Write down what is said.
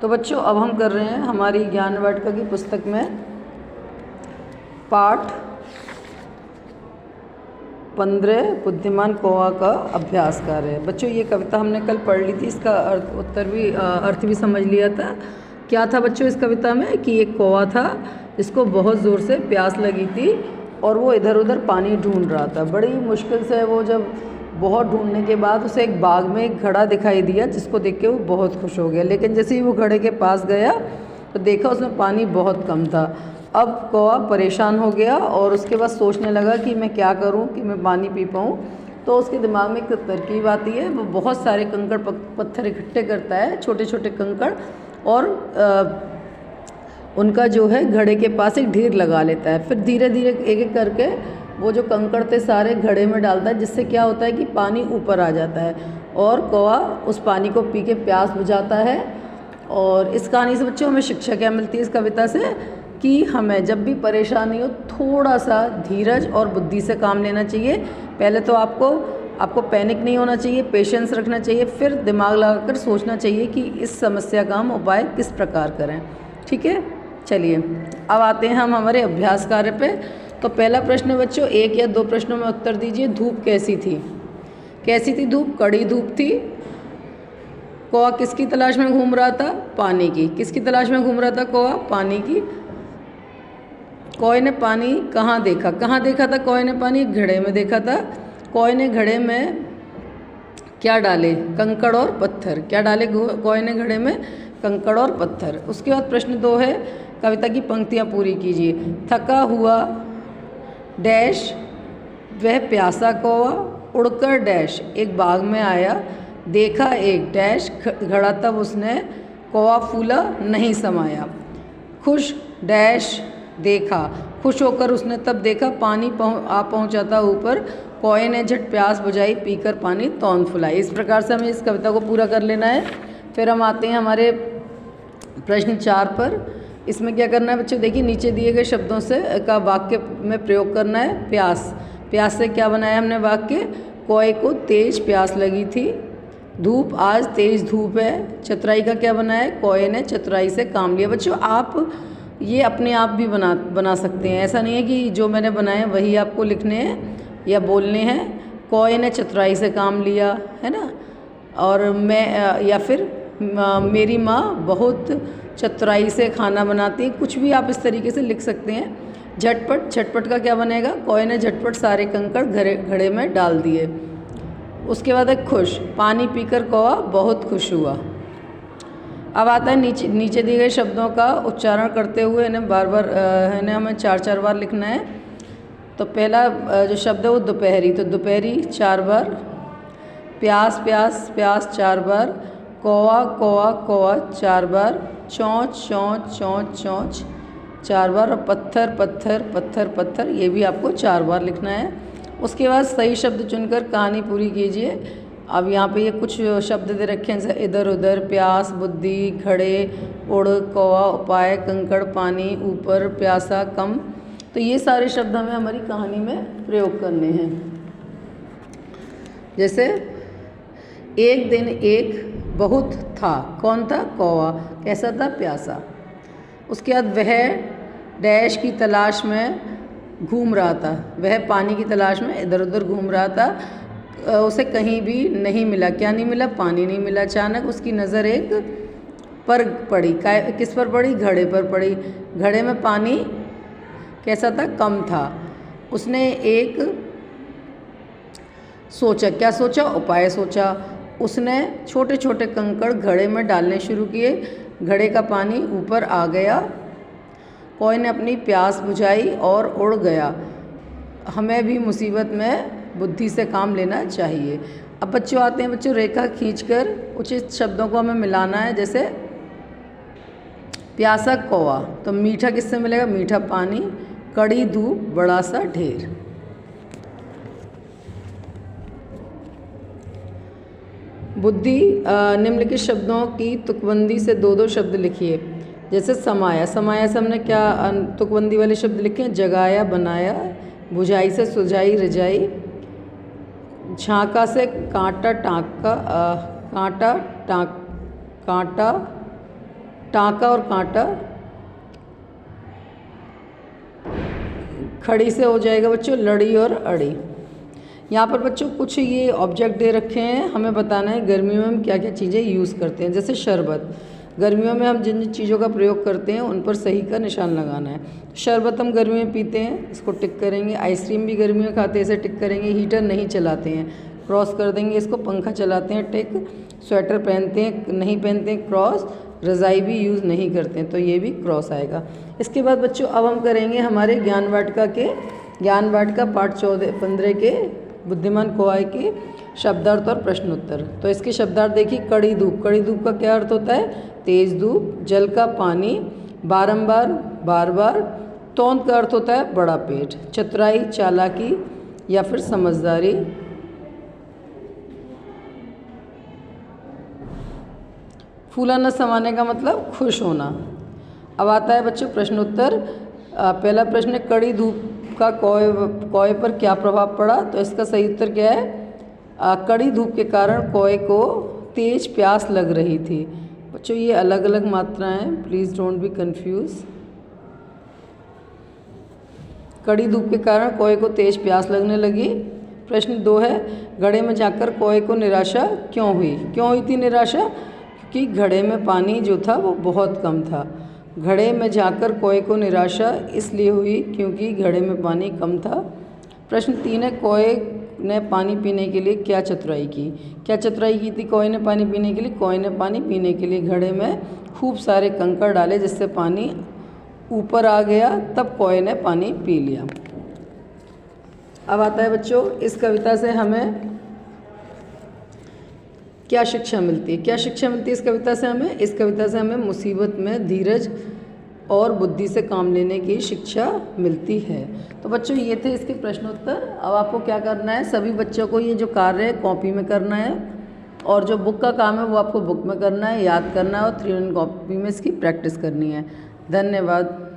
तो बच्चों अब हम कर रहे हैं हमारी ज्ञान वाटिका की पुस्तक में पाठ 15 बुद्धिमान कौवा का अभ्यास कार्य। बच्चों ये कविता हमने कल पढ़ ली थी, इसका अर्थ भी समझ लिया था। क्या था बच्चों इस कविता में कि एक कौवा था जिसको बहुत ज़ोर से प्यास लगी थी और वो इधर उधर पानी ढूंढ रहा था। बड़ी मुश्किल से वो जब बहुत ढूंढने के बाद उसे एक बाग में एक घड़ा दिखाई दिया, जिसको देख के वो बहुत खुश हो गया। लेकिन जैसे ही वो घड़े के पास गया तो देखा उसमें पानी बहुत कम था। अब कौवा परेशान हो गया और उसके बाद सोचने लगा कि मैं क्या करूं कि मैं पानी पी पाऊं। तो उसके दिमाग में एक तरकीब आती है, वो बहुत सारे कंकड़ पत्थर इकट्ठे करता है, छोटे छोटे कंकड़, और उनका जो है घड़े के पास एक ढेर लगा लेता है। फिर धीरे धीरे एक एक करके वो जो कंकड़ थे सारे घड़े में डालता है, जिससे क्या होता है कि पानी ऊपर आ जाता है और कौवा उस पानी को पी के प्यास बुझाता है। और इस कहानी से बच्चों हमें शिक्षा क्या मिलती है इस कविता से कि हमें जब भी परेशानी हो थोड़ा सा धीरज और बुद्धि से काम लेना चाहिए। पहले तो आपको पैनिक नहीं होना चाहिए, पेशेंस रखना चाहिए, फिर दिमाग लगाकर सोचना चाहिए कि इस समस्या का हम उपाय किस प्रकार करें। ठीक है, चलिए अब आते हैं हम हमारे अभ्यास कार्य पे। तो पहला प्रश्न बच्चों, एक या दो प्रश्नों में उत्तर दीजिए। धूप कैसी थी? कैसी थी धूप? कड़ी धूप थी। कौवा किसकी तलाश में घूम रहा था? पानी की। किसकी तलाश में घूम रहा था कौवा? पानी की। कौवे ने पानी कहाँ देखा? कहाँ देखा था कौवे ने पानी? घड़े में देखा था। कौवे ने घड़े में क्या डाले? कंकड़ और पत्थर। क्या डाले कौवे ने घड़े में? कंकड़ और पत्थर। उसके बाद प्रश्न 2 है, कविता की पंक्तियाँ पूरी कीजिए। थका हुआ डैश वह प्यासा कौवा उड़कर डैश एक बाग में आया, देखा एक डैश घड़ा तब उसने कौवा फूला नहीं समाया। खुश डैश देखा, खुश होकर उसने तब देखा पानी पहुंचा था ऊपर, कौवे ने झट प्यास बुझाई पीकर पानी तौन फुलाई। इस प्रकार से हमें इस कविता को पूरा कर लेना है। फिर हम आते हैं हमारे प्रश्न 4 पर। इसमें क्या करना है बच्चों, देखिए नीचे दिए गए शब्दों से का वाक्य में प्रयोग करना है। प्यास, प्यास से क्या बनाया हमने वाक्य? कौवे को तेज प्यास लगी थी। धूप, आज तेज धूप है। चतुराई का क्या बनाया है? कौवे ने चतुराई से काम लिया। बच्चों आप ये अपने आप भी बना सकते हैं, ऐसा नहीं है कि जो मैंने बनाए वही आपको लिखने हैं या बोलने हैं। कौवे ने चतुराई से काम लिया, है ना। और मैं या फिर मेरी माँ बहुत चतुराई से खाना बनाती है। कुछ भी आप इस तरीके से लिख सकते हैं। झटपट, झटपट का क्या बनेगा? कौवे ने झटपट सारे कंकड़ घड़े में डाल दिए। उसके बाद है खुश, पानी पीकर कौवा बहुत खुश हुआ। अब आता है नीचे दिए गए शब्दों का उच्चारण करते हुए इन्हें बार बार इन्हें हमें 4 बार लिखना है। तो पहला जो शब्द है वो दोपहरी, तो दोपहरी 4 बार। प्यास, प्यास, प्यास 4 बार। कौवा, कौवा, कौवा 4 बार। चोंच, चोंच, चोंच, चोंच 4 बार। और पत्थर, पत्थर, पत्थर, पत्थर ये भी आपको 4 बार लिखना है। उसके बाद सही शब्द चुनकर कहानी पूरी कीजिए। अब यहाँ पे ये कुछ शब्द दे रखे हैं, इधर उधर, प्यास, बुद्धि, घड़े, उड़, कौवा, उपाय, कंकड़, पानी, ऊपर, प्यासा, कम। तो ये सारे शब्द हमें हमारी कहानी में प्रयोग करने हैं। जैसे एक दिन एक बहुत था। कौन था? कौवा। कैसा था? प्यासा। उसके बाद वह डैश की तलाश में घूम रहा था। वह पानी की तलाश में इधर उधर घूम रहा था। उसे कहीं भी नहीं मिला। क्या नहीं मिला? पानी नहीं मिला। अचानक उसकी नज़र एक पर पड़ी। किस पर पड़ी? घड़े पर पड़ी। घड़े में पानी कैसा था? कम था। उसने एक सोचा। क्या सोचा? उपाय सोचा। उसने छोटे छोटे कंकड़ घड़े में डालने शुरू किए। घड़े का पानी ऊपर आ गया। कौवे ने अपनी प्यास बुझाई और उड़ गया। हमें भी मुसीबत में बुद्धि से काम लेना चाहिए। अब बच्चों आते हैं बच्चों रेखा खींचकर उचित शब्दों को हमें मिलाना है। जैसे प्यासा कौवा, तो मीठा किससे मिलेगा? मीठा पानी। कड़ी धूप, बड़ा सा ढेर। बुद्धि, निम्नलिखित शब्दों की तुकबंदी से 2-2 शब्द लिखिए। जैसे समाया, समाया से हमने क्या तुकबंदी वाले शब्द लिखे हैं? जगाया, बनाया। बुझाई से सुझाई, रिझाई। झांका से कांटा, टांका, कांटा, कांटा टाँका और कांटा, खड़ी से हो जाएगा बच्चों लड़ी और अड़ी। यहाँ पर बच्चों कुछ ये ऑब्जेक्ट दे रखे हैं, हमें बताना है गर्मियों में हम क्या क्या चीज़ें यूज़ करते हैं। जैसे शरबत, गर्मियों में हम जिन जिन चीज़ों का प्रयोग करते हैं उन पर सही का निशान लगाना है। शरबत हम गर्मियों में पीते हैं, इसको टिक करेंगे। आइसक्रीम भी गर्मियों में खाते हैं, इसे टिक करेंगे। हीटर नहीं चलाते हैं, क्रॉस कर देंगे इसको। पंखा चलाते हैं, टिक। स्वेटर पहनते हैं, नहीं पहनते हैं, क्रॉस। रज़ाई भी यूज़ नहीं करते हैं, तो ये भी क्रॉस आएगा। इसके बाद बच्चों अब हम करेंगे हमारे ज्ञान वाटिका पाठ 15 के बुद्धिमान कोआई के शब्दार्थ और प्रश्न उत्तर। तो इसके शब्दार्थ देखिए, कड़ी धूप। कड़ी धूप का क्या अर्थ होता है? तेज धूप। जल का पानी, बारंबार, बार बार। तोंद का अर्थ होता है बड़ा पेट। चतुराई, चालाकी या फिर समझदारी। फूला न समाने का मतलब खुश होना। अब आता है बच्चों प्रश्न उत्तर। पहला प्रश्न है, कड़ी धूप का कौए पर क्या प्रभाव पड़ा? तो इसका सही उत्तर क्या है? कड़ी धूप के कारण कौए को तेज प्यास लग रही थी। बच्चों ये अलग अलग मात्राएं, प्लीज़ डोंट बी कंफ्यूज। कड़ी धूप के कारण कौए को तेज प्यास लगने लगी। प्रश्न 2 है, घड़े में जाकर कौए को निराशा क्यों हुई? क्यों हुई थी निराशा? क्योंकि घड़े में पानी जो था वो बहुत कम था। घड़े में जाकर कौए को निराशा इसलिए हुई क्योंकि घड़े में पानी कम था। प्रश्न 3 है, कौए ने पानी पीने के लिए क्या चतुराई की? क्या चतुराई की थी कौए ने पानी पीने के लिए? कौए ने पानी पीने के लिए घड़े में खूब सारे कंकड़ डाले, जिससे पानी ऊपर आ गया, तब कौए ने पानी पी लिया। अब आता है बच्चों, इस कविता से हमें क्या शिक्षा मिलती है? क्या शिक्षा मिलती है इस कविता से हमें? इस कविता से हमें मुसीबत में धीरज और बुद्धि से काम लेने की शिक्षा मिलती है। तो बच्चों ये थे इसके प्रश्नोत्तर। अब आपको क्या करना है, सभी बच्चों को ये जो कार्य है कॉपी में करना है, और जो बुक का काम है वो आपको बुक में करना है, याद करना है, और 3 कॉपी में इसकी प्रैक्टिस करनी है। धन्यवाद।